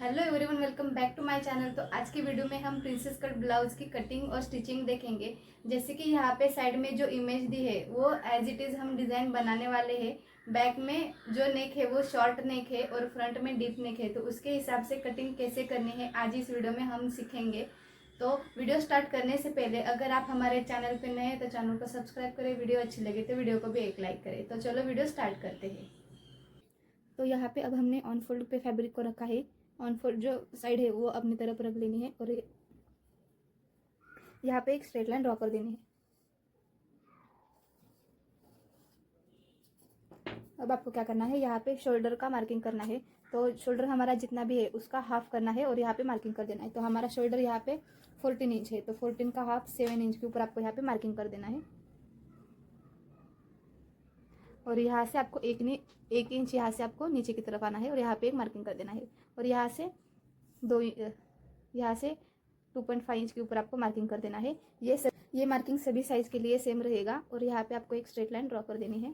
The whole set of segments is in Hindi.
Hello everyone, welcome back to my channel. तो आज की वीडियो में हम प्रिंसेस कट ब्लाउज की कटिंग और स्टिचिंग देखेंगे। जैसे कि यहाँ पे साइड में जो इमेज दी है वो एज इट इज़ हम डिज़ाइन बनाने वाले हैं। बैक में जो नेक है वो शॉर्ट नेक है और फ्रंट में डीप नेक है, तो उसके हिसाब से कटिंग कैसे करनी है आज इस वीडियो में हम सीखेंगे। तो वीडियो स्टार्ट करने से पहले अगर आप हमारे चैनल पर नए हैं तो चैनल को सब्सक्राइब करें, वीडियो अच्छी लगे तो वीडियो को भी एक लाइक करें। तो चलो वीडियो स्टार्ट करते हैं। तो यहाँ पे अब हमने ऑन फोल्ड पे फैब्रिक को रखा है। ऑन फोल्ड जो साइड है वो अपनी तरफ रख लेनी है और यहाँ पे एक स्ट्रेट लाइन ड्रॉ कर देनी है। अब आपको क्या करना है, यहाँ पे शोल्डर का मार्किंग करना है। तो शोल्डर हमारा जितना भी है उसका हाफ करना है और यहाँ पे मार्किंग कर देना है। तो हमारा शोल्डर यहाँ पे 14 इंच है, तो 14 का हाफ 7 इंच के ऊपर आपको यहाँ पे मार्किंग कर देना है। और यहाँ से आपको एक इंच यहाँ से आपको नीचे की तरफ आना है और यहाँ पे एक मार्किंग कर देना है। और यहाँ से यहाँ से 2.5 इंच के ऊपर आपको मार्किंग कर देना है। ये मार्किंग सभी साइज के लिए सेम रहेगा। और यहाँ पे आपको एक स्ट्रेट लाइन ड्रॉ कर देनी है।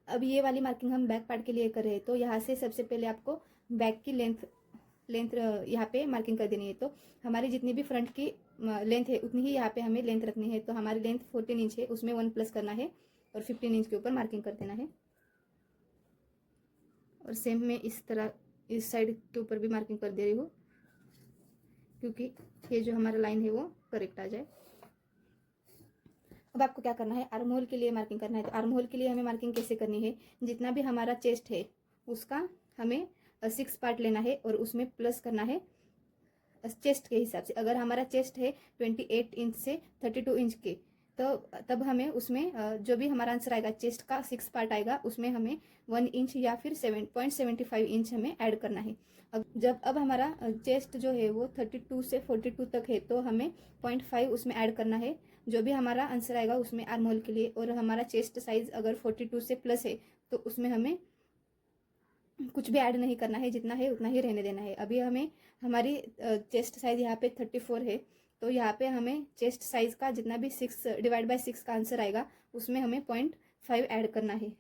अब ये वाली मार्किंग हम बैक पार्ट के लिए कर रहे हैं। तो यहाँ से सबसे पहले आपको बैक की लेंथ यहाँ पे मार्किंग कर देनी है। तो हमारी जितनी भी फ्रंट की लेंथ है उतनी ही यहाँ पे हमें लेंथ रखनी है। तो हमारी लेंथ 14 इंच है, उसमें 1 प्लस करना है और 15 इंच के ऊपर मार्किंग कर देना है। और सेम में इस तरह इस साइड के ऊपर भी मार्किंग कर दे रही हूँ, क्योंकि ये जो हमारा लाइन है वो करेक्ट आ जाए। अब आपको क्या करना है, आर्म होल के लिए मार्किंग करना है। तो आर्म होल के लिए हमें मार्किंग कैसे करनी है, जितना भी हमारा चेस्ट है उसका हमें 6 पार्ट लेना है और उसमें प्लस करना है चेस्ट के हिसाब से। अगर हमारा चेस्ट है 28 इंच से 32 इंच के, तो तब हमें उसमें जो भी हमारा आंसर आएगा चेस्ट का 6 पार्ट आएगा, उसमें हमें 1 इंच या फिर 7.75 इंच हमें ऐड करना है। अब हमारा चेस्ट जो है वो 32 से 42 तक है, तो हमें 0.5 उसमें ऐड करना है जो भी हमारा आंसर आएगा उसमें आर्म होल के लिए। और हमारा चेस्ट साइज अगर 42 से प्लस है तो उसमें हमें कुछ भी ऐड नहीं करना है, जितना है उतना ही रहने देना है। अभी हमें हमारी चेस्ट साइज यहाँ पे 34 है, तो यहाँ पे हमें चेस्ट साइज का जितना भी 6 डिवाइड बाय 6 का आंसर आएगा उसमें हमें 0.5 ऐड करना है।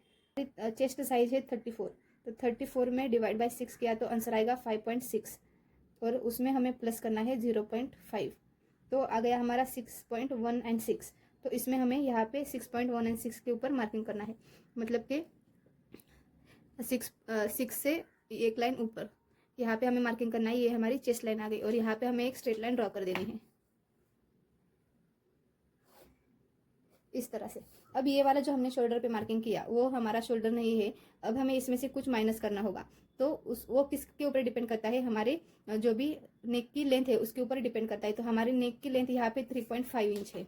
चेस्ट साइज है 34, तो 34 में डिवाइड बाय 6 किया तो आंसर आएगा 5.6 और उसमें हमें प्लस करना है 0.5। तो आ गया हमारा 6.1 एंड 6। तो इसमें हमें यहाँ पे 6.1 एंड 6 के ऊपर मार्किंग करना है, मतलब कि 6 से एक लाइन ऊपर यहाँ पे हमें मार्किंग करना है। ये हमारी चेस्ट लाइन आ गई और यहाँ पे हमें एक स्ट्रेट लाइन ड्रॉ कर देनी है इस तरह से। अब ये वाला जो हमने शोल्डर पे मार्किंग किया वो हमारा शोल्डर नहीं है। अब हमें इसमें से कुछ माइनस करना होगा। तो वो किसके ऊपर डिपेंड करता है, हमारे जो भी नेक की लेंथ है उसके ऊपर डिपेंड करता है। तो हमारी नेक की लेंथ यहाँ पे 3.5 इंच है।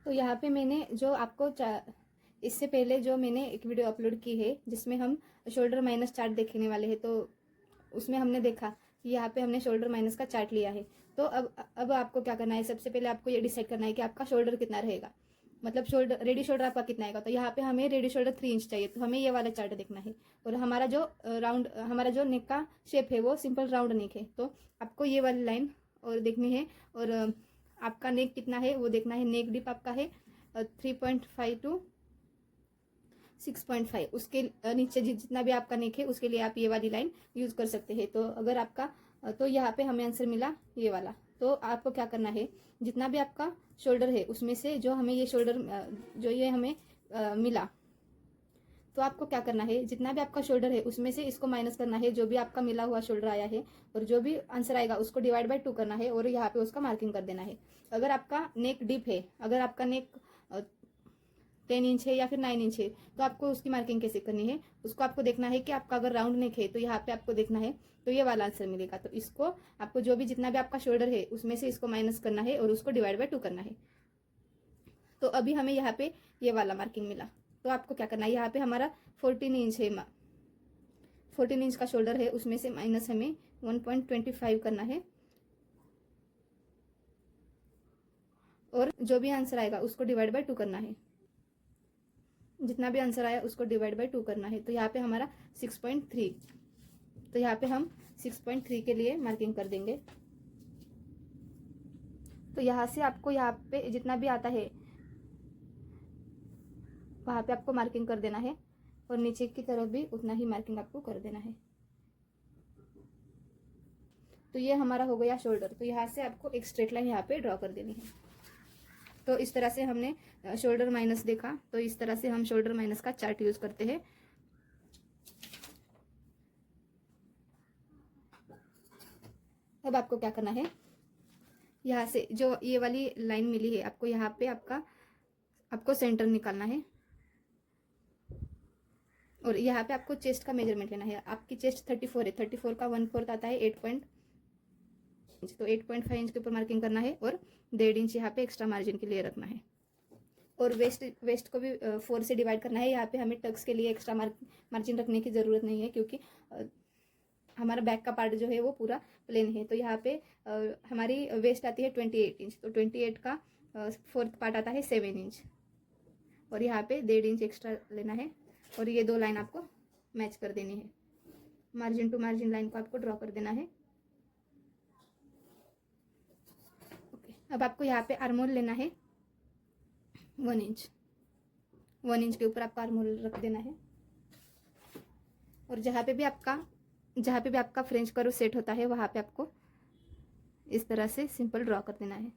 तो यहाँ पे मैंने जो आपको इससे पहले जो मैंने एक वीडियो अपलोड की है जिसमें हम शोल्डर माइनस चार्ट देखने वाले हैं, तो उसमें हमने देखा कि यहाँ पे हमने शोल्डर माइनस का चार्ट लिया है। तो अब आपको क्या करना है, सबसे पहले आपको ये डिसाइड करना है कि आपका शोल्डर कितना रहेगा, मतलब शोल्डर रेडी शोल्डर आपका कितना आएगा। तो यहाँ पे हमें रेडी शोल्डर 3 इंच चाहिए, तो हमें ये वाला चार्ट देखना है। और हमारा जो हमारा जो नेक का शेप है वो सिंपल राउंड नेक है, तो आपको ये वाली लाइन और देखनी है। और आपका नेक कितना है वो देखना है। नेक डिप आपका है 3.5 टू 6.5, उसके नीचे जितना भी आपका नेक है उसके लिए आप ये वाली लाइन यूज कर सकते हैं। तो अगर आपका तो यहाँ पे हमें आंसर मिला ये वाला। तो आपको क्या करना है, जितना भी आपका शोल्डर है उसमें से जो हमें ये शोल्डर जो ये हमें मिला, तो आपको क्या करना है, जितना भी आपका शोल्डर है उसमें से इसको माइनस करना है जो भी आपका मिला हुआ शोल्डर आया है, और जो भी आंसर आएगा उसको डिवाइड बाय 2 करना है और यहाँ पे उसका मार्किंग कर देना है। अगर आपका नेक डीप है, अगर आपका नेक 10 इंच है या फिर 9 इंच है, तो आपको उसकी मार्किंग कैसे करनी है, उसको आपको देखना है कि आपका अगर राउंड नेक है तो यहाँ पे आपको देखना है, तो ये वाला आंसर मिलेगा। तो इसको आपको जो भी जितना भी आपका शोल्डर है उसमें से इसको माइनस करना है और उसको डिवाइड बाय 2 करना है। तो अभी हमें यहाँ पे ये वाला मार्किंग मिला। तो आपको क्या करना है, यहाँ पे हमारा 14 इंच है, 14 इंच का शोल्डर है, उसमें से माइनस हमें 1.25 करना है और जो भी आंसर आएगा उसको डिवाइड बाय 2 करना है। जितना भी आंसर आया उसको डिवाइड बाय 2 करना है। तो यहाँ पे हमारा 6.3, तो यहाँ पे हम 6.3 के लिए मार्किंग कर देंगे। तो यहाँ से आपको यहाँ पे जितना भी आता है वहाँ पे आपको मार्किंग कर देना है और नीचे की तरफ भी उतना ही मार्किंग आपको कर देना है। तो ये हमारा हो गया शोल्डर। तो यहाँ से आपको एक स्ट्रेट लाइन यहाँ पे ड्रॉ कर देनी है। तो इस तरह से हमने शोल्डर माइनस देखा, तो इस तरह से हम शोल्डर माइनस का चार्ट यूज करते हैं। अब आपको क्या करना है, यहाँ से जो ये वाली लाइन मिली है आपको, यहाँ पे आपको सेंटर निकालना है और यहाँ पे आपको चेस्ट का मेजरमेंट लेना है। आपकी चेस्ट 34 है, 34 का 1/4 आता है 8 इंच, तो 8.5 इंच के ऊपर मार्किंग करना है और 1.5 इंच यहाँ पे एक्स्ट्रा मार्जिन के लिए रखना है। और वेस्ट को भी 4 से डिवाइड करना है। यहाँ पे हमें टक्स के लिए एक्स्ट्रा मार्जिन रखने की ज़रूरत नहीं है, क्योंकि हमारा बैक का पार्ट जो है वो पूरा प्लेन है। तो यहाँ पे हमारी वेस्ट आती है 28 इंच, तो 28 का 4th पार्ट आता है 7 इंच और यहाँ पे 1.5 इंच एक्स्ट्रा लेना है और ये 2 लाइन आपको मैच कर देनी है। मार्जिन टू मार्जिन लाइन को आपको ड्रॉ कर देना है। ओके, अब आपको यहाँ पे आर्महोल लेना है 1 इंच। 1 इंच के ऊपर आपका आर्महोल रख देना है और जहाँ पे भी आपका फ्रेंच कर्व सेट होता है वहाँ पे आपको इस तरह से सिंपल ड्रॉ कर देना है।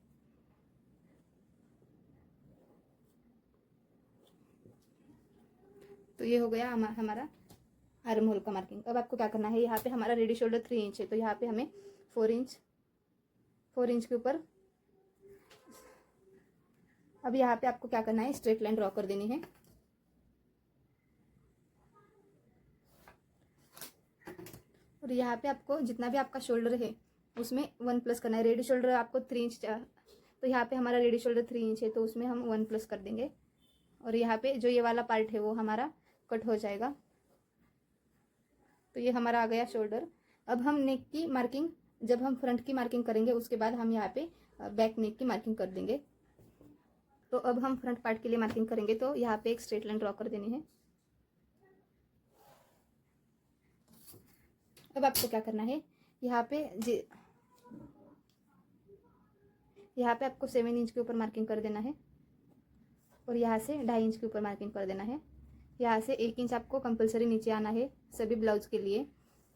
तो ये हो गया हमारा आर्म होल का मार्किंग। अब आपको क्या करना है, यहाँ पे हमारा रेडी शोल्डर 3 इंच है, तो यहाँ पे हमें 4 इंच के ऊपर अब यहाँ पे आपको क्या करना है, स्ट्रेट लाइन ड्रॉ कर देनी है। और यहाँ पे आपको जितना भी आपका शोल्डर है उसमें 1 प्लस करना है। रेडी शोल्डर आपको 3 इंच, तो यहाँ पे हमारा रेडी शोल्डर 3 इंच है, तो उसमें हम 1 प्लस कर देंगे और यहाँ पे जो ये वाला पार्ट है वो हमारा कट हो जाएगा। तो ये हमारा आ गया शोल्डर। अब हम नेक की मार्किंग, जब हम फ्रंट की मार्किंग करेंगे उसके बाद हम यहाँ पे बैक नेक की मार्किंग कर देंगे। तो अब हम फ्रंट पार्ट के लिए मार्किंग करेंगे, तो यहाँ पे एक स्ट्रेट लाइन ड्रॉ कर देनी है। अब आपको क्या करना है, यहाँ पे आपको 7 इंच के ऊपर मार्किंग कर देना है और यहाँ से 2.5 इंच के ऊपर मार्किंग कर देना है। यहाँ से 1 इंच आपको कंपलसरी नीचे आना है सभी ब्लाउज के लिए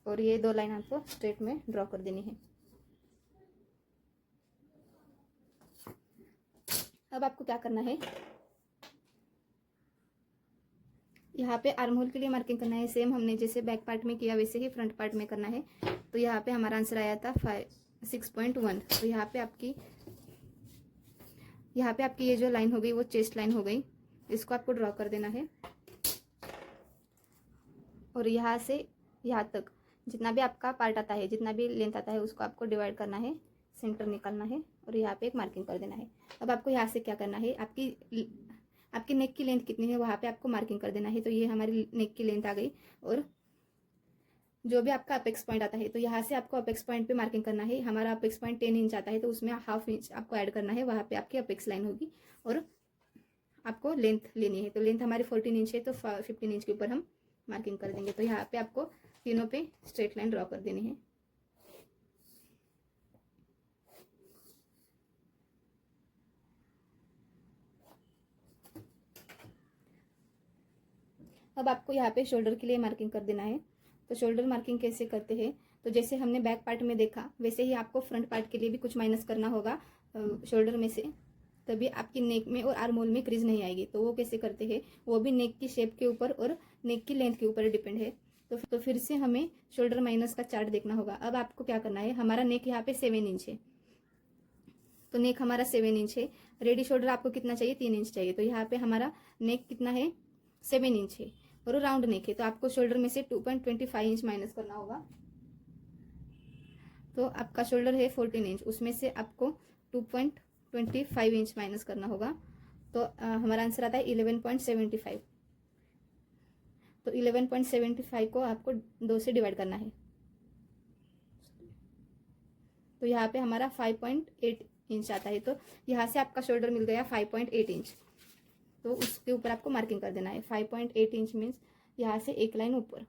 और ये 2 लाइन आपको स्ट्रेट में ड्रॉ कर देनी है। अब आपको क्या करना है, यहाँ पे आर्म होल के लिए मार्किंग करना है। सेम हमने जैसे बैक पार्ट में किया वैसे ही फ्रंट पार्ट में करना है। तो यहाँ पे हमारा आंसर आया था 6.1। तो यहाँ पे आपकी ये जो लाइन हो गई वो चेस्ट लाइन हो गई, इसको आपको ड्रॉ कर देना है और यहाँ से यहाँ तक जितना भी आपका पार्ट आता है, जितना भी लेंथ आता है उसको आपको डिवाइड करना है, सेंटर निकालना है और यहाँ पे एक मार्किंग कर देना है। अब आपको यहाँ से क्या करना है, आपकी नेक की लेंथ कितनी है वहाँ पे आपको मार्किंग कर देना है। तो ये हमारी नेक की लेंथ आ गई और जो भी आपका अपेक्स पॉइंट आता है, तो यहाँ से आपको अपेक्स पॉइंट पे मार्किंग करना है। हमारा अपेक्स पॉइंट 10 इंच आता है, तो उसमें 1/2 इंच आपको ऐड करना है, वहाँ पे आपकी अपेक्स लाइन होगी और आपको लेंथ लेनी है। तो लेंथ हमारी 14 इंच है, तो 15 इंच के ऊपर हम मार्किंग कर देंगे। तो यहाँ पे आपको तीनों पे स्ट्रेट लाइन ड्रॉ कर देनी है। अब आपको यहाँ पे शोल्डर के लिए मार्किंग कर देना है। तो शोल्डर मार्किंग कैसे करते हैं, तो जैसे हमने बैक पार्ट में देखा वैसे ही आपको फ्रंट पार्ट के लिए भी कुछ माइनस करना होगा शोल्डर में से, तभी आपकी नेक में और आर्म होल में क्रीज नहीं आएगी। तो वो कैसे करते हैं, वो भी नेक की शेप के ऊपर और नेक की लेंथ के ऊपर डिपेंड है। तो फिर से हमें शोल्डर माइनस का चार्ट देखना होगा। अब आपको क्या करना है, हमारा नेक यहाँ पे 7 इंच है, तो नेक हमारा 7 इंच है। रेडी शोल्डर आपको कितना चाहिए, 3 इंच चाहिए। तो यहाँ पे हमारा नेक कितना है, 7 इंच है और राउंड नेक है, तो आपको शोल्डर में से 2.25 इंच माइनस करना होगा। तो आपका शोल्डर है 14 इंच, उसमें से आपको 2.25 इंच माइनस करना होगा। तो हमारा आंसर आता है 11.75। तो 11.75 को आपको 2 से डिवाइड करना है, तो यहाँ पे हमारा 5.8 इंच आता है। तो यहाँ से आपका शोल्डर मिल गया 5.8 इंच, तो उसके ऊपर आपको मार्किंग कर देना है। 5.8 इंच मीन्स यहाँ से एक लाइन ऊपर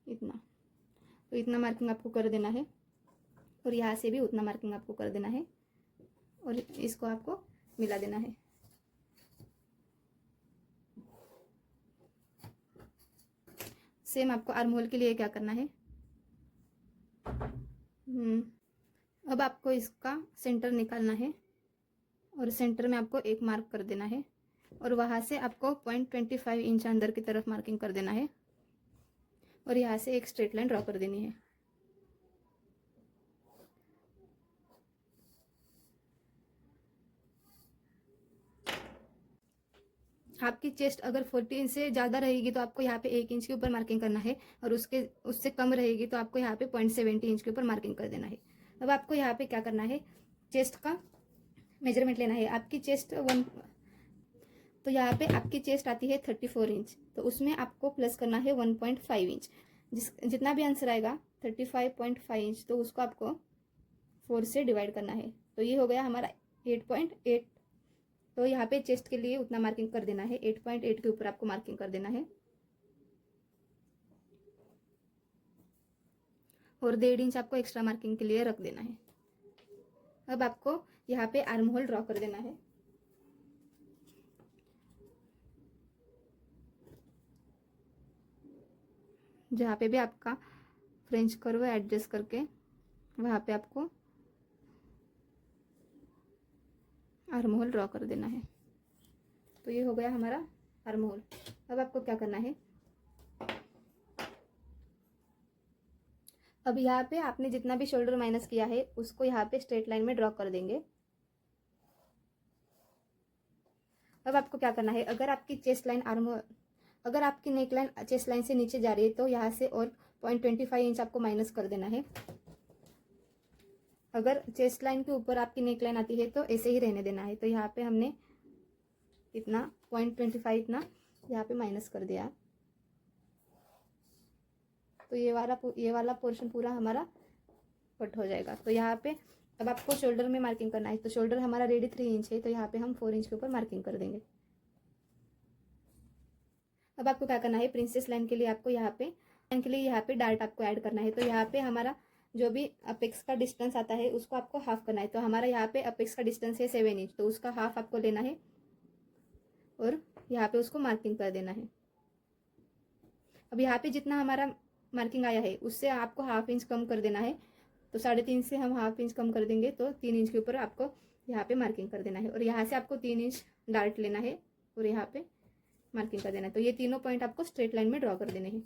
इतना, तो इतना मार्किंग आपको कर देना है और यहाँ से भी उतना मार्किंग आपको कर देना है और इसको आपको मिला देना है। सेम आपको आर्म होल के लिए क्या करना है, अब आपको इसका सेंटर निकालना है और सेंटर में आपको एक मार्क कर देना है और वहाँ से आपको 0.25 इंच अंदर की तरफ मार्किंग कर देना है और यहाँ से एक स्ट्रेट लाइन ड्रॉ कर देनी है। आपकी चेस्ट अगर 40 इंच से ज़्यादा रहेगी तो आपको यहाँ पे 1 इंच के ऊपर मार्किंग करना है और उससे कम रहेगी तो आपको यहाँ पे 0.70 इंच के ऊपर मार्किंग कर देना है। अब आपको यहाँ पे क्या करना है, चेस्ट का मेजरमेंट लेना है। आपकी चेस्ट तो यहाँ पे आपकी चेस्ट आती है 34 इंच, तो उसमें आपको प्लस करना है 1.5 इंच। जितना भी आंसर आएगा 35.5 इंच, तो उसको आपको 4 से डिवाइड करना है। तो ये हो गया हमारा 8.8। तो यहाँ पे चेस्ट के लिए उतना मार्किंग कर देना है, 8.8 के ऊपर आपको मार्किंग कर देना है और 1.5 इंच आपको एक्स्ट्रा मार्किंग के लिए रख देना है। अब आपको यहाँ पे आर्म होल ड्रॉ कर देना है। जहाँ पे भी आपका फ्रेंच कर्व एडजस्ट करके वहाँ पे आपको आर्म होल ड्रॉ कर देना है। तो ये हो गया हमारा आर्म होल। अब आपको क्या करना है, अब यहाँ पे आपने जितना भी शोल्डर माइनस किया है उसको यहाँ पे स्ट्रेट लाइन में ड्रॉ कर देंगे। अब आपको क्या करना है, अगर आपकी चेस्ट लाइन अगर आपकी नेक लाइन चेस्ट लाइन से नीचे जा रही है तो यहाँ से और 0.25 इंच आपको माइनस कर देना है। अगर चेस्ट लाइन के ऊपर आपकी नेक लाइन आती है तो ऐसे ही रहने देना है। तो यहाँ पे हमने इतना 0.25 इतना यहाँ पे माइनस कर दिया, तो ये वाला पोर्शन पूरा हमारा कट हो जाएगा। तो यहाँ पे अब आपको शोल्डर में मार्किंग करना है। तो शोल्डर हमारा रेडी 3 इंच है, तो यहाँ पे हम 4 इंच के ऊपर मार्किंग कर देंगे। अब आपको क्या करना है, प्रिंसेस लाइन के लिए आपको यहाँ पे डार्ट आपको ऐड करना है। तो यहाँ पे हमारा जो भी अपेक्स का डिस्टेंस आता है उसको आपको हाफ करना है। तो हमारा यहाँ पे अपेक्स का डिस्टेंस है 7 इंच, तो उसका हाफ आपको लेना है और यहाँ पे उसको मार्किंग कर देना है। अब यहाँ पे जितना हमारा मार्किंग आया है उससे आपको हाफ इंच कम कर देना है। तो 3.5 से हम हाफ इंच कम कर देंगे, तो 3 इंच के ऊपर आपको यहाँ पे मार्किंग कर देना है और यहाँ से आपको 3 इंच डार्ट लेना है और यहाँ पे मार्किंग कर देना है। तो ये तीनों पॉइंट आपको स्ट्रेट लाइन में ड्रॉ कर देने हैं।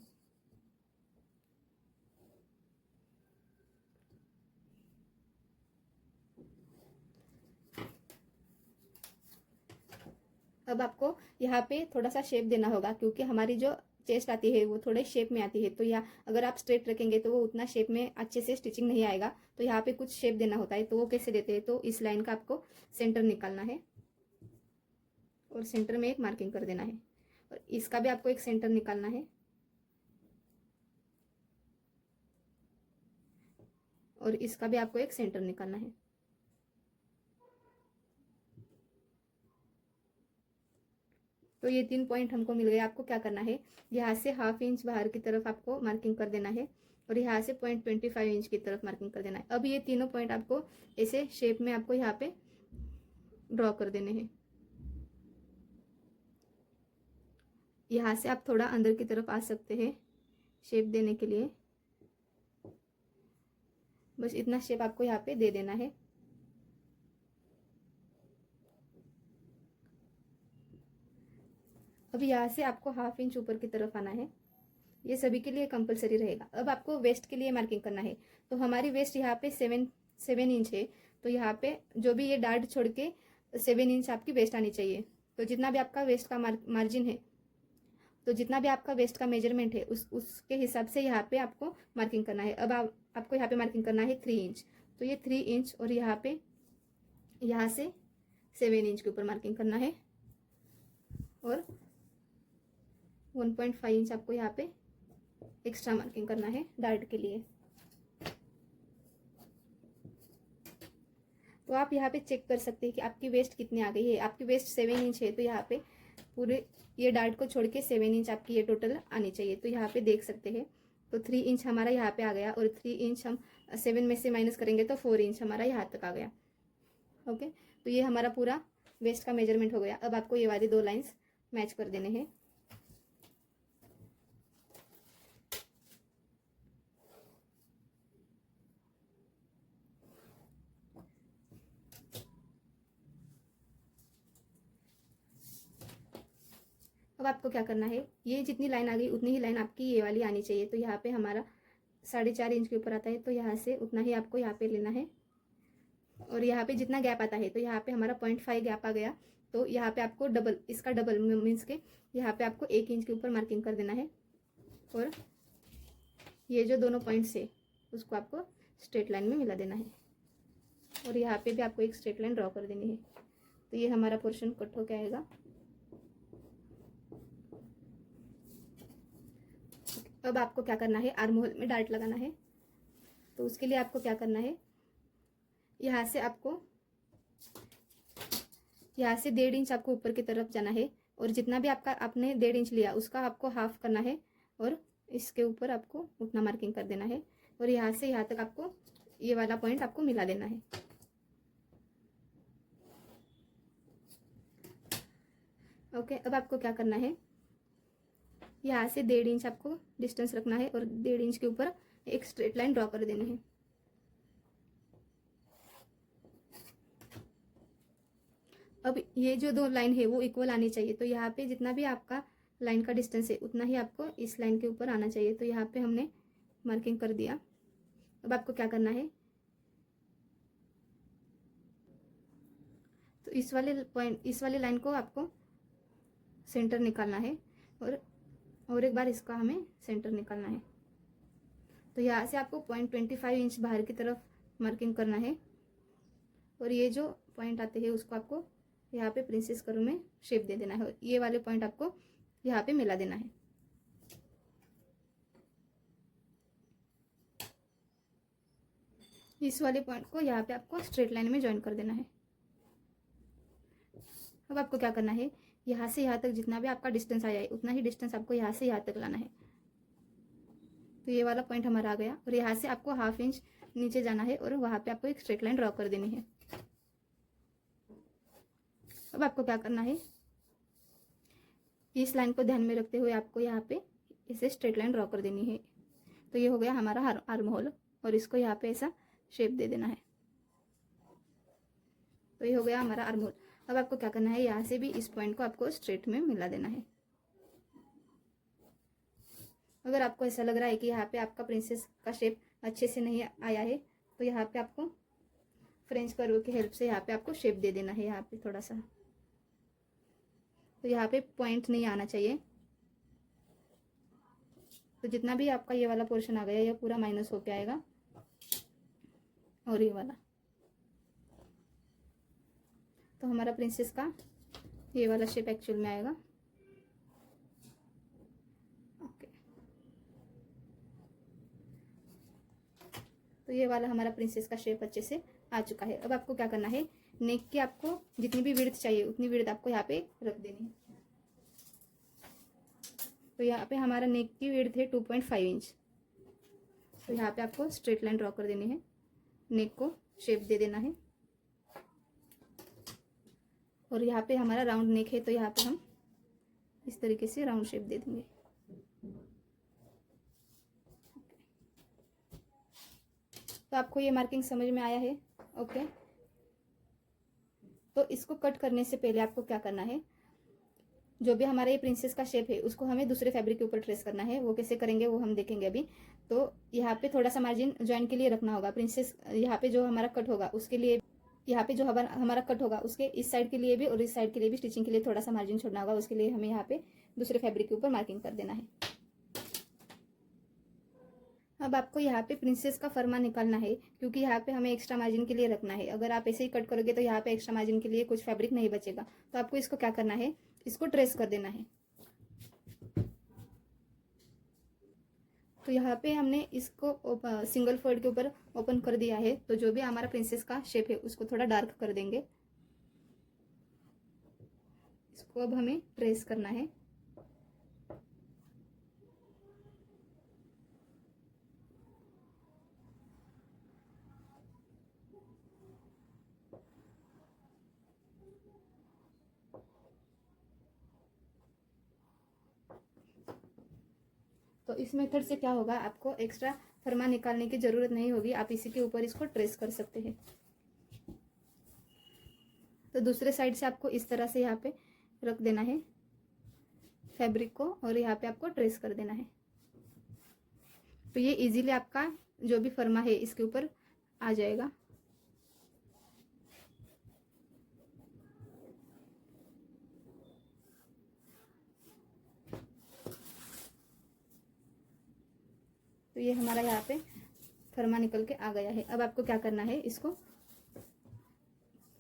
अब आपको यहाँ पे थोड़ा सा शेप देना होगा, क्योंकि हमारी जो चेस्ट आती है वो थोड़े शेप में आती है। तो या अगर आप स्ट्रेट रखेंगे तो वो उतना शेप में अच्छे से स्टिचिंग नहीं आएगा। तो यहाँ पे कुछ शेप देना होता है। तो वो कैसे देते हैं, तो इस लाइन का आपको सेंटर निकालना है और सेंटर में एक मार्किंग कर देना है और इसका भी आपको एक सेंटर निकालना है और इसका भी आपको एक सेंटर निकालना है। तो ये 3 पॉइंट हमको मिल गए। आपको क्या करना है, यहाँ से हाफ इंच बाहर की तरफ आपको मार्किंग कर देना है और यहाँ से 0.25 इंच की तरफ मार्किंग कर देना है। अब ये तीनों पॉइंट आपको ऐसे शेप में आपको यहाँ पे ड्रॉ कर देने हैं। यहाँ से आप थोड़ा अंदर की तरफ आ सकते हैं शेप देने के लिए। बस इतना शेप आपको यहाँ पे दे देना है। अब यहाँ से आपको हाफ इंच ऊपर की तरफ आना है। ये सभी के लिए कंपलसरी रहेगा। अब आपको वेस्ट के लिए मार्किंग करना है। तो हमारी वेस्ट यहाँ पे 7 इंच है, तो यहाँ पे जो भी ये डार्ट छोड़ के 7 इंच आपकी वेस्ट आनी चाहिए। तो जितना भी आपका वेस्ट का मार्जिन है, तो जितना भी आपका वेस्ट का मेजरमेंट है उसके हिसाब से यहाँ पे आपको मार्किंग करना है। अब आपको यहाँ पे मार्किंग करना है 3 इंच। तो ये 3 इंच और यहाँ से 7 इंच के ऊपर मार्किंग करना है और 1.5 इंच आपको यहाँ पे एक्स्ट्रा मार्किंग करना है डार्ट के लिए। तो आप यहाँ पे चेक कर सकते हैं कि आपकी वेस्ट कितनी आ गई है। आपकी वेस्ट 7 इंच है, तो यहाँ पे पूरे ये डार्ट को छोड़ के 7 इंच आपकी ये टोटल आनी चाहिए। तो यहाँ पे देख सकते हैं, तो 3 इंच हमारा यहाँ पे आ गया और 3 इंच हम 7 में से माइनस करेंगे तो 4 इंच हमारा यहाँ तक आ गया। ओके, तो ये हमारा पूरा वेस्ट का मेजरमेंट हो गया। अब आपको ये वाली 2 लाइन्स मैच कर देने हैं। आपको क्या करना है, ये जितनी लाइन आ गई उतनी ही लाइन आपकी ये वाली आनी चाहिए। तो यहाँ पे हमारा 4.5 इंच के ऊपर आता है, तो यहाँ से उतना ही आपको यहाँ पे लेना है। और यहाँ पे जितना गैप आता है, तो यहाँ पे हमारा 0.5 गैप आ गया, तो यहाँ पे आपको डबल, इसका डबल मीन्स के यहाँ पे आपको 1 इंच के ऊपर मार्किंग कर देना है। और ये जो दोनों पॉइंट्स है उसको आपको स्ट्रेट लाइन में मिला देना है। और यहाँ पे भी आपको एक स्ट्रेट लाइन ड्रॉ कर देनी है। तो ये हमारा पोर्शन कट होके आएगा। अब आपको क्या करना है, आर्म होल में डार्ट लगाना है। तो उसके लिए आपको क्या करना है, यहाँ से 1.5 इंच आपको ऊपर की तरफ जाना है। और जितना भी आपने 1.5 इंच लिया उसका आपको हाफ करना है और इसके ऊपर आपको उतना मार्किंग कर देना है। और यहाँ से यहाँ तक आपको ये वाला पॉइंट आपको मिला देना है। ओके, अब आपको क्या करना है, यहाँ से 1.5 इंच आपको डिस्टेंस रखना है और 1.5 इंच के ऊपर एक स्ट्रेट लाइन ड्रॉ कर देनी है। अब ये जो दो लाइन है वो इक्वल आनी चाहिए। तो यहाँ पे जितना भी आपका लाइन का डिस्टेंस है उतना ही आपको इस लाइन के ऊपर आना चाहिए। तो यहाँ पे हमने मार्किंग कर दिया। अब आपको क्या करना है, तो इस वाले लाइन को आपको सेंटर निकालना है और एक बार इसका हमें सेंटर निकालना है। तो यहाँ से आपको 0.25 इंच बाहर की तरफ मार्किंग करना है। और ये जो पॉइंट आते हैं उसको आपको यहाँ पे प्रिंसेस कर्व में शेप दे देना है। ये वाले पॉइंट आपको यहाँ पे मिला देना है। इस वाले पॉइंट को यहाँ पे आपको स्ट्रेट लाइन में ज्वाइन कर देना है। अब आपको क्या करना है, यहाँ से यहाँ तक जितना भी आपका डिस्टेंस आया है उतना ही डिस्टेंस आपको यहाँ से यहाँ तक लाना है। तो ये वाला पॉइंट हमारा आ गया और यहाँ से आपको 1/2 इंच नीचे जाना है और वहाँ पे आपको एक स्ट्रेट लाइन ड्रॉ कर देनी है। अब आपको क्या करना है, इस लाइन को ध्यान में रखते हुए आपको यहाँ पे इसे स्ट्रेट लाइन ड्रॉ कर देनी है। तो ये हो गया हमारा आर्म होल और इसको यहाँ पे ऐसा शेप दे देना है। तो ये हो गया हमारा आर्म होल। अब आपको क्या करना है, यहाँ से भी इस पॉइंट को आपको स्ट्रेट में मिला देना है। अगर आपको ऐसा लग रहा है कि यहाँ पे आपका प्रिंसेस का शेप अच्छे से नहीं आया है तो यहाँ पे आपको फ्रेंच कर्व की हेल्प से यहाँ पे आपको शेप दे देना है। यहाँ पे थोड़ा सा, तो यहाँ पे पॉइंट नहीं आना चाहिए। तो जितना भी आपका ये वाला पोर्शन आ गया ये पूरा माइनस होके आएगा और ये वाला, तो हमारा प्रिंसेस का ये वाला शेप एक्चुअल में आएगा। ओके, तो ये वाला हमारा प्रिंसेस का शेप अच्छे से आ चुका है। अब आपको क्या करना है, नेक की आपको जितनी भी विड्थ चाहिए उतनी विड्थ आपको यहाँ पे रख देनी है। तो यहाँ पे हमारा नेक की विड्थ है 2.5 इंच। तो यहाँ पे आपको स्ट्रेट लाइन ड्रॉ कर देनी है, नेक को शेप दे देना है। और यहाँ पे हमारा राउंड नेक है तो यहाँ पे हम इस तरीके से राउंड शेप दे देंगे। तो आपको ये मार्किंग समझ में आया है। ओके, तो इसको कट करने से पहले आपको क्या करना है, जो भी हमारा ये प्रिंसेस का शेप है उसको हमें दूसरे फैब्रिक के ऊपर ट्रेस करना है। वो कैसे करेंगे वो हम देखेंगे अभी। तो यहाँ पे थोड़ा सा मार्जिन ज्वाइन के लिए रखना होगा। प्रिंसेस यहाँ पे जो हमारा कट होगा उसके लिए, यहाँ पे जो हमारा कट होगा उसके इस साइड के लिए भी और इस साइड के लिए भी स्टिचिंग के लिए थोड़ा सा मार्जिन छोड़ना होगा। उसके लिए हमें यहाँ पे दूसरे फैब्रिक के ऊपर मार्किंग कर देना है। अब आपको यहाँ पे प्रिंसेस का फरमा निकालना है क्योंकि यहाँ पे हमें एक्स्ट्रा मार्जिन के लिए रखना है। अगर आप ऐसे ही कट करोगे तो यहाँ पे एक्स्ट्रा मार्जिन के लिए कुछ फैब्रिक नहीं बचेगा। तो आपको इसको क्या करना है, इसको ट्रेस कर देना है। तो यहाँ पे हमने इसको सिंगल फोल्ड के ऊपर ओपन कर दिया है। तो जो भी हमारा प्रिंसेस का शेप है उसको थोड़ा डार्क कर देंगे। इसको अब हमें ट्रेस करना है। तो इस मेथड से क्या होगा, आपको एक्स्ट्रा फरमा निकालने की जरूरत नहीं होगी। आप इसी के ऊपर इसको ट्रेस कर सकते हैं। तो दूसरे साइड से आपको इस तरह से यहाँ पे रख देना है। फैब्रिक को और यहाँ पे आपको ट्रेस कर देना है। तो ये इजीली आपका जो भी फर्मा है इसके ऊपर आ जाएगा। तो ये हमारा यहाँ पे फर्मा निकल के आ गया है। अब आपको क्या करना है, इसको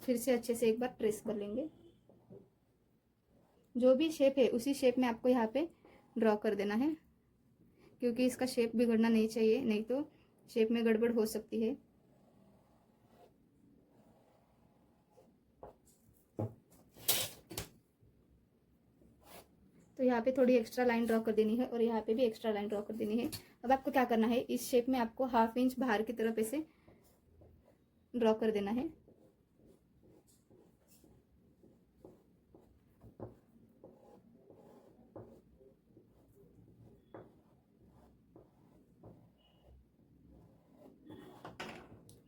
फिर से अच्छे से एक बार ट्रेस कर लेंगे। जो भी शेप है उसी शेप में आपको यहाँ पे ड्रॉ कर देना है, क्योंकि इसका शेप बिगड़ना नहीं चाहिए, नहीं तो शेप में गड़बड़ हो सकती है। तो यहाँ पे थोड़ी एक्स्ट्रा लाइन ड्रॉ कर देनी है और यहाँ पे भी एक्स्ट्रा लाइन ड्रॉ कर देनी है। अब आपको क्या करना है, इस शेप में आपको 1/2 इंच बाहर की तरफ ऐसे ड्रॉ कर देना है।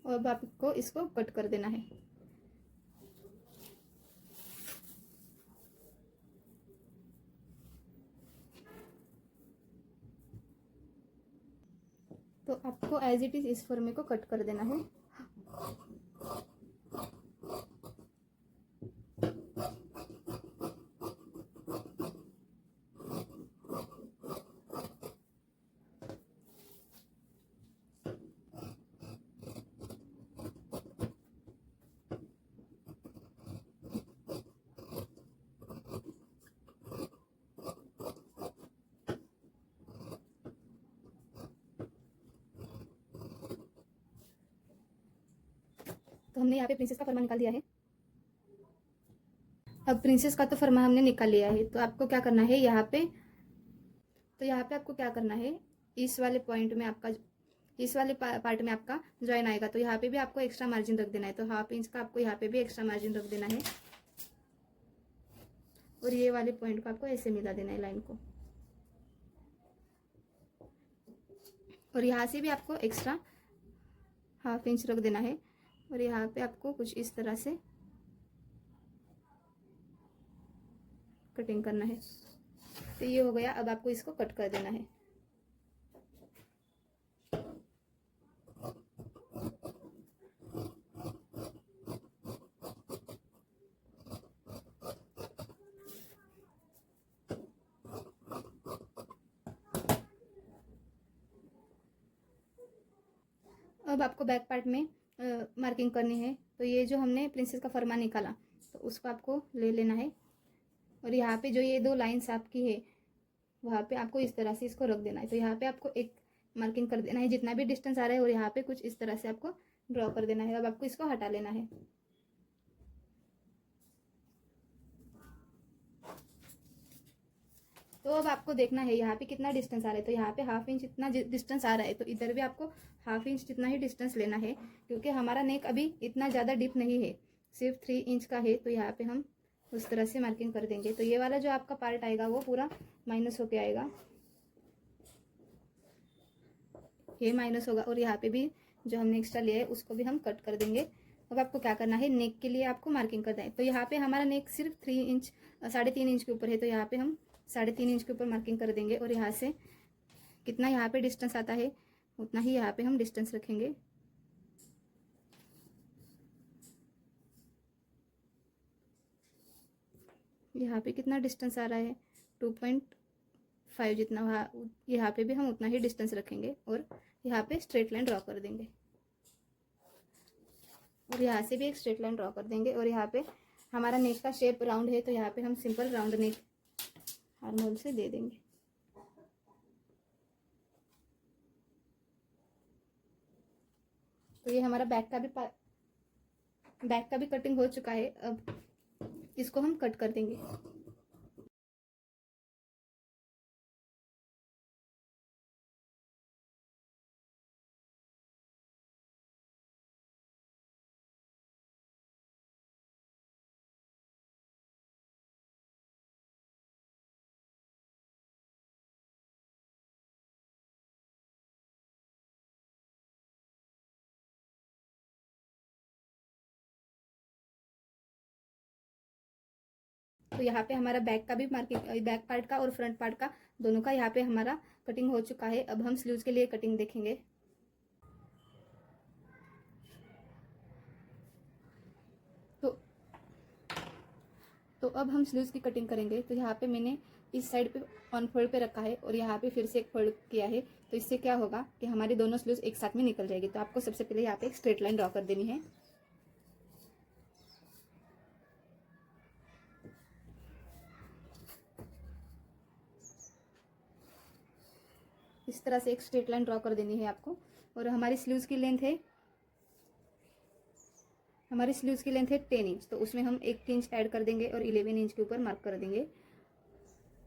और अब आपको इसको कट कर देना है। तो आपको एज इट इज इस फॉर्मे को कट कर देना है। तो हमने यहाँ पे प्रिंसेस का फरमा निकाल दिया है। अब प्रिंसेस का तो फरमा हमने निकाल लिया है, तो आपको क्या करना है यहाँ पे, तो यहाँ पे आपको क्या करना है, इस वाले पॉइंट में आपका, इस वाले पार्ट में आपका ज्वाइन आएगा, तो यहाँ पे भी आपको एक्स्ट्रा मार्जिन रख देना है। तो 1/2 इंच का आपको यहाँ पे भी एक्स्ट्रा मार्जिन रख देना है और ये वाले पॉइंट को आपको ऐसे मिला देना है लाइन को। और यहाँ से भी आपको एक्स्ट्रा 1/2 इंच रख देना है और यहाँ पे आपको कुछ इस तरह से कटिंग करना है। तो ये हो गया। अब आपको इसको कट कर देना है। अब आपको बैक पार्ट में मार्किंग करनी है। तो ये जो हमने प्रिंसेस का फरमा निकाला तो उसको आपको ले लेना है और यहाँ पे जो ये 2 लाइन्स आपकी है वहाँ पे आपको इस तरह से इसको रख देना है। तो यहाँ पे आपको एक मार्किंग कर देना है जितना भी डिस्टेंस आ रहा है और यहाँ पे कुछ इस तरह से आपको ड्रॉ कर देना है। अब आपको इसको हटा लेना है। तो अब आपको देखना है यहाँ पे कितना डिस्टेंस आ रहा है। तो यहाँ पे 1/2 इंच इतना डिस्टेंस आ रहा है, तो इधर भी आपको 1/2 इंच जितना ही डिस्टेंस लेना है, क्योंकि हमारा नेक अभी इतना ज़्यादा डीप नहीं है, सिर्फ 3 इंच का है। तो यहाँ पे हम उस तरह से मार्किंग कर देंगे। तो ये वाला जो आपका पार्ट आएगा वो पूरा माइनस होके आएगा, ये माइनस होगा और यहाँ पे भी जो हमने एक्स्ट्रा लिया है उसको भी हम कट कर देंगे। अब आपको क्या करना है, नेक के लिए आपको मार्किंग करना है। तो यहाँ पे हमारा नेक सिर्फ 3 इंच 3.5 इंच के ऊपर है, तो यहाँ पे हम 3.5 इंच के ऊपर मार्किंग कर देंगे और यहाँ से कितना यहाँ पे डिस्टेंस आता है उतना ही यहाँ पे हम डिस्टेंस रखेंगे। यहाँ पे कितना डिस्टेंस आ रहा है 2.5 जितना, वहाँ यहाँ पे भी हम उतना ही डिस्टेंस रखेंगे और यहाँ पे स्ट्रेट लाइन ड्रॉ कर देंगे और यहाँ से भी एक स्ट्रेट लाइन ड्रॉ कर देंगे। और यहाँ पे हमारा नेक का शेप राउंड है, तो यहाँ पे हम simple round neck arm hole से दे देंगे। तो ये हमारा बैक का भी कटिंग हो चुका है। अब इसको हम कट कर देंगे। तो यहाँ पे हमारा बैक का भी मार्किंग, बैक पार्ट का और फ्रंट पार्ट का दोनों का यहाँ पे हमारा कटिंग हो चुका है। अब हम स्लीव्स के लिए कटिंग देखेंगे। तो अब हम स्लीव्स की कटिंग करेंगे। तो यहाँ पे मैंने इस साइड पे ऑन फोल्ड पे रखा है और यहाँ पे फिर से एक फोल्ड किया है। तो इससे क्या होगा कि हमारी दोनों स्लीव्स एक साथ में निकल जाएगी। तो आपको सबसे पहले यहाँ पे एक स्ट्रेट लाइन ड्रॉ कर देनी है। इस तरह से एक स्ट्रेट लाइन ड्रॉ कर देनी है आपको। और हमारी स्लीव्स की लेंथ है 10 इंच। तो उसमें हम 1 इंच ऐड कर देंगे और 11 इंच के ऊपर मार्क कर देंगे।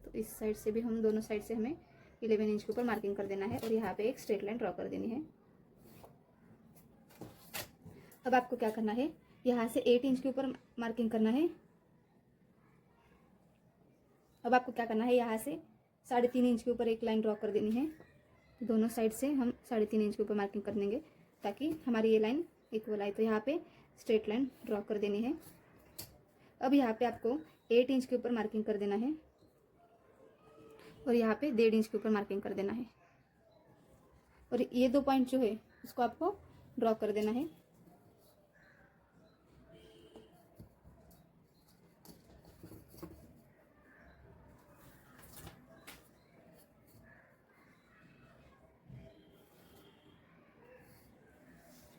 तो इस साइड से भी हम दोनों साइड से हमें 11 इंच के ऊपर मार्किंग कर देना है और यहाँ पे एक स्ट्रेट लाइन ड्रॉ कर देनी है। अब आपको क्या करना है, यहाँ से 8 इंच के ऊपर मार्किंग करना है। अब आपको क्या करना है, यहाँ से 3.5 इंच के ऊपर एक लाइन ड्रॉ कर देनी है। दोनों साइड से हम 3.5 इंच के ऊपर मार्किंग कर देंगे ताकि हमारी ये लाइन इक्वल आए। तो यहाँ पे स्ट्रेट लाइन ड्रॉ कर देनी है। अब यहाँ पे आपको 8 इंच के ऊपर मार्किंग कर देना है और यहाँ पे 1.5 इंच के ऊपर मार्किंग कर देना है। और ये 2 पॉइंट जो है उसको आपको ड्रॉ कर देना है।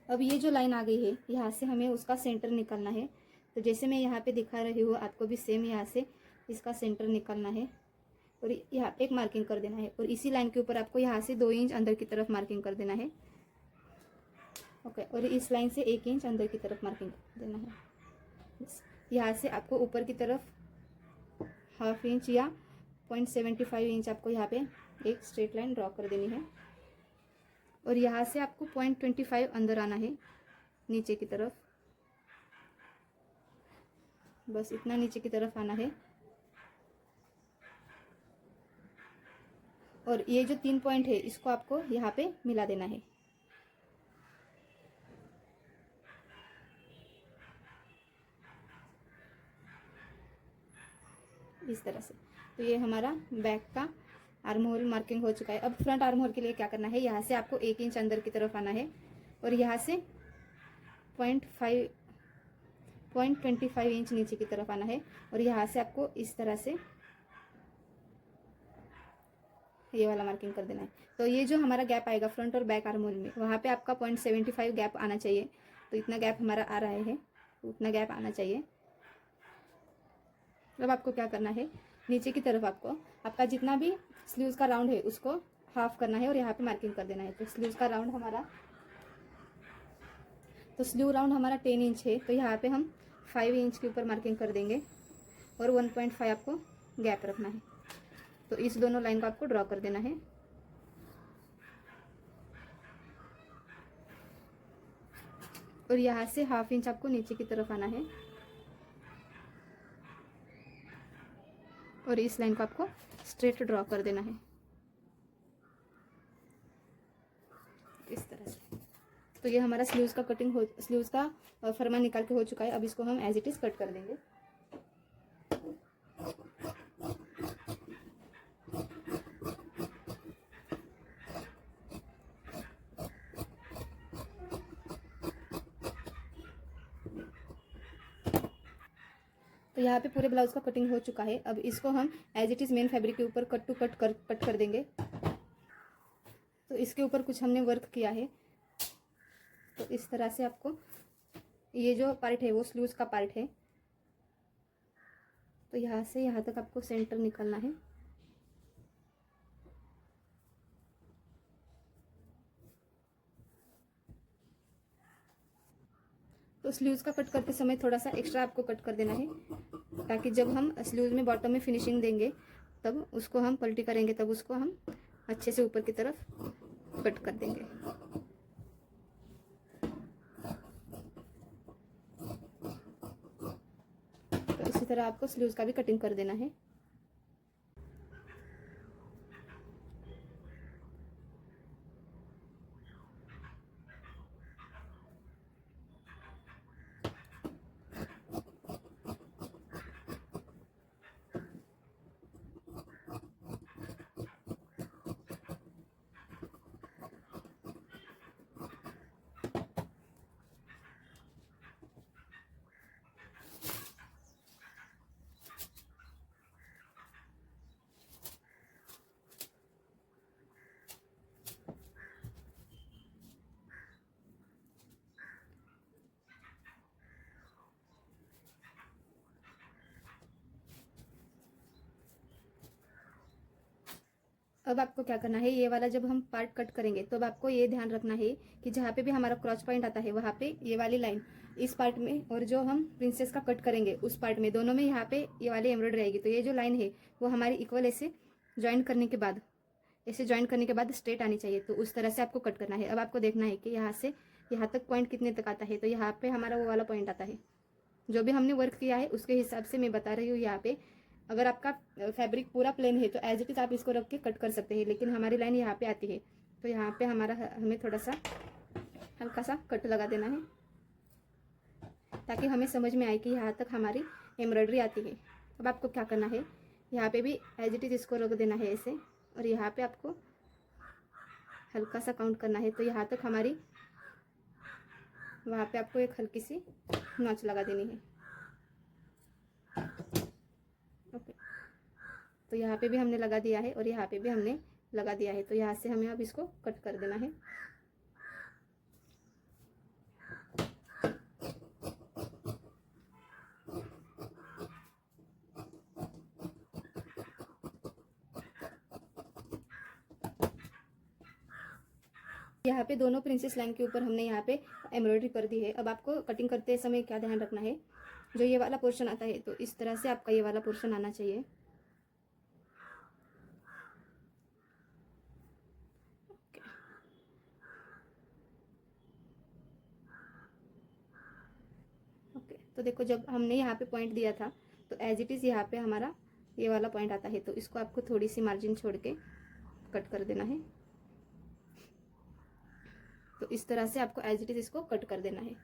अब ये जो लाइन आ गई है, यहाँ से हमें उसका सेंटर निकालना है। तो जैसे मैं यहाँ पे दिखा रही हूँ, आपको भी सेम यहाँ से इसका सेंटर निकालना है और यहाँ पे एक मार्किंग कर देना है। और इसी लाइन के ऊपर आपको यहाँ से 2 इंच अंदर की तरफ मार्किंग कर देना है। ओके, और इस लाइन से 1 इंच अंदर की तरफ मार्किंग कर देना है। यहाँ से आपको ऊपर की तरफ 1/2 इंच या 0.75 इंच आपको यहाँ पे एक स्ट्रेट लाइन ड्रॉ कर देनी है। और यहाँ से आपको 0.25 अंदर आना है नीचे की तरफ, बस इतना नीचे की तरफ आना है। और ये जो 3 पॉइंट है इसको आपको यहाँ पे मिला देना है। इस तरह से। तो ये हमारा बैक का आर्म होल मार्किंग हो चुका है। अब फ्रंट आर्म होल के लिए क्या करना है, यहाँ से आपको 1 इंच अंदर की तरफ आना है और यहाँ से 0.25 इंच नीचे की तरफ आना है। और यहाँ से आपको इस तरह से ये वाला मार्किंग कर देना है। तो ये जो हमारा गैप आएगा फ्रंट और बैक आर्म होल में, वहाँ पे आपका 0.75 गैप आना चाहिए। तो इतना गैप हमारा आ रहा है, उतना गैप आना चाहिए। अब आपको क्या करना है, नीचे की तरफ आपको आपका जितना भी स्लीव्स का राउंड है उसको हाफ करना है और यहाँ पे मार्किंग कर देना है। तो स्लीव्स का राउंड हमारा, तो स्लीव राउंड हमारा 10 इंच है। तो यहाँ पे हम 5 इंच के ऊपर मार्किंग कर देंगे और 1.5 आपको गैप रखना है। तो इस दोनों लाइन को आपको ड्रॉ कर देना है। और यहाँ से 1/2 इंच आपको नीचे की तरफ आना है और इस लाइन को आपको स्ट्रेट ड्रॉ कर देना है इस तरह से। तो ये हमारा स्लीव्स का स्लीव्स का फरमा निकाल के हो चुका है। अब इसको हम एज इट इज कट कर देंगे। तो यहाँ पे पूरे ब्लाउज का कटिंग हो चुका है। अब इसको हम as it is main fabric के ऊपर कट टू कट कर देंगे। तो इसके ऊपर कुछ हमने वर्क किया है। तो इस तरह से आपको ये जो पार्ट है वो स्लीव्स का पार्ट है। तो यहाँ से यहाँ तक आपको सेंटर निकालना है। तो स्लीव्स का कट करते समय थोड़ा सा एक्स्ट्रा आपको कट कर देना है ताकि जब हम स्लीव्स में बॉटम में फिनिशिंग देंगे तब उसको हम पलटी करेंगे तब उसको हम अच्छे से ऊपर की तरफ कट कर देंगे। तो इसी तरह आपको स्लीव्स का भी कटिंग कर देना है। अब आपको क्या करना है, ये वाला जब हम पार्ट कट करेंगे तो अब आपको ये ध्यान रखना है कि जहाँ पे भी हमारा क्रॉच पॉइंट आता है वहाँ पे ये वाली लाइन इस पार्ट में, और जो हम प्रिंसेस का कट करेंगे उस पार्ट में, दोनों में यहाँ पे ये वाली एम्ब्रॉयडरी आएगी। तो ये जो लाइन है वो हमारी इक्वल ऐसे ज्वाइन करने के बाद, ऐसे ज्वाइन करने के बाद स्ट्रेट आनी चाहिए। तो उस तरह से आपको कट करना है। अब आपको देखना है कि यहाँ से यहाँ तक पॉइंट कितने तक आता है। तो यहाँ पे हमारा वो वाला पॉइंट आता है, जो भी हमने वर्क किया है उसके हिसाब से मैं बता रही हूँ यहाँ पे। अगर आपका फैब्रिक पूरा प्लेन है तो एज इट इज आप इसको रख के कट कर सकते हैं, लेकिन हमारी लाइन यहाँ पे आती है तो यहाँ पे हमें थोड़ा सा हल्का सा कट लगा देना है, ताकि हमें समझ में आए कि यहाँ तक हमारी एम्ब्रॉयडरी आती है। अब आपको क्या करना है, यहाँ पे भी एज इट इज इसको रख देना है ऐसे, और यहाँ पे आपको हल्का सा काउंट करना है। तो यहाँ तक हमारी, वहाँ पे आपको एक हल्की सी नॉच लगा देनी है। ओके, तो यहाँ पे भी हमने लगा दिया है और यहाँ पे भी हमने लगा दिया है। तो यहाँ से हमें अब इसको कट कर देना है। यहाँ पे दोनों प्रिंसेस लाइन के ऊपर हमने यहाँ पे एम्ब्रॉयडरी कर दी है। अब आपको कटिंग करते समय क्या ध्यान रखना है, जो ये वाला पोर्शन आता है तो इस तरह से आपका ये वाला पोर्शन आना चाहिए। ओके, तो देखो जब हमने यहाँ पे पॉइंट दिया था तो एज इट इज़ यहाँ पे हमारा ये वाला पॉइंट आता है, तो इसको आपको थोड़ी सी मार्जिन छोड़ के कट कर देना है। तो इस तरह से आपको एज इट इज इसको कट कर देना है।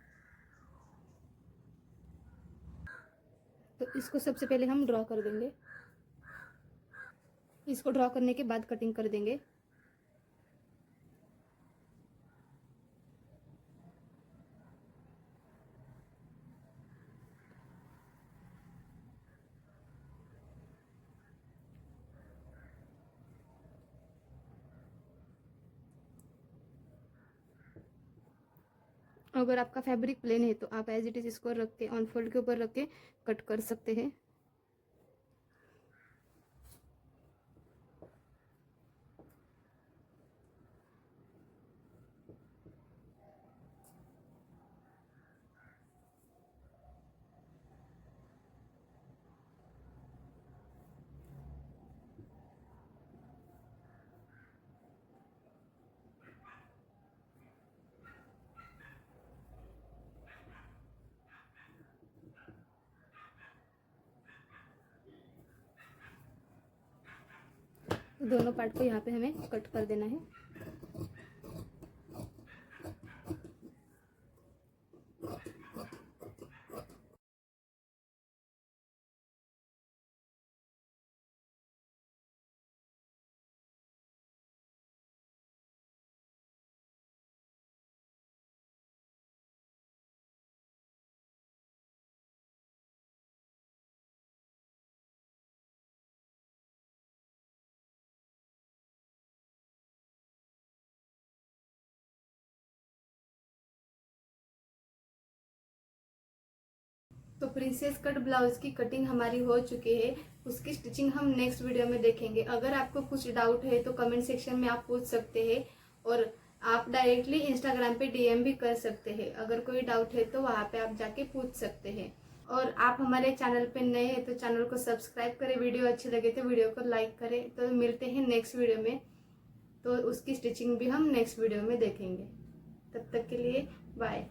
तो इसको सबसे पहले हम ड्रॉ कर देंगे, इसको ड्रॉ करने के बाद कटिंग कर देंगे। अगर आपका फैब्रिक प्लेन है तो आप एज इट इज इसको रख के ऑन फोल्ड के ऊपर रख के कट कर सकते हैं। दोनों पार्ट को यहाँ पे हमें कट कर देना है। तो प्रिंसेस कट ब्लाउज की कटिंग हमारी हो चुकी है, उसकी स्टिचिंग हम नेक्स्ट वीडियो में देखेंगे। अगर आपको कुछ डाउट है तो कमेंट सेक्शन में आप पूछ सकते हैं, और आप डायरेक्टली इंस्टाग्राम पे डीएम भी कर सकते हैं। अगर कोई डाउट है तो वहाँ पे आप जाके पूछ सकते हैं। और आप हमारे चैनल पे नए हैं तो चैनल को सब्सक्राइब करें, वीडियो अच्छी लगे तो वीडियो को लाइक करें। तो मिलते हैं नेक्स्ट वीडियो में, तो उसकी स्टिचिंग भी हम नेक्स्ट वीडियो में देखेंगे। तब तक के लिए बाय।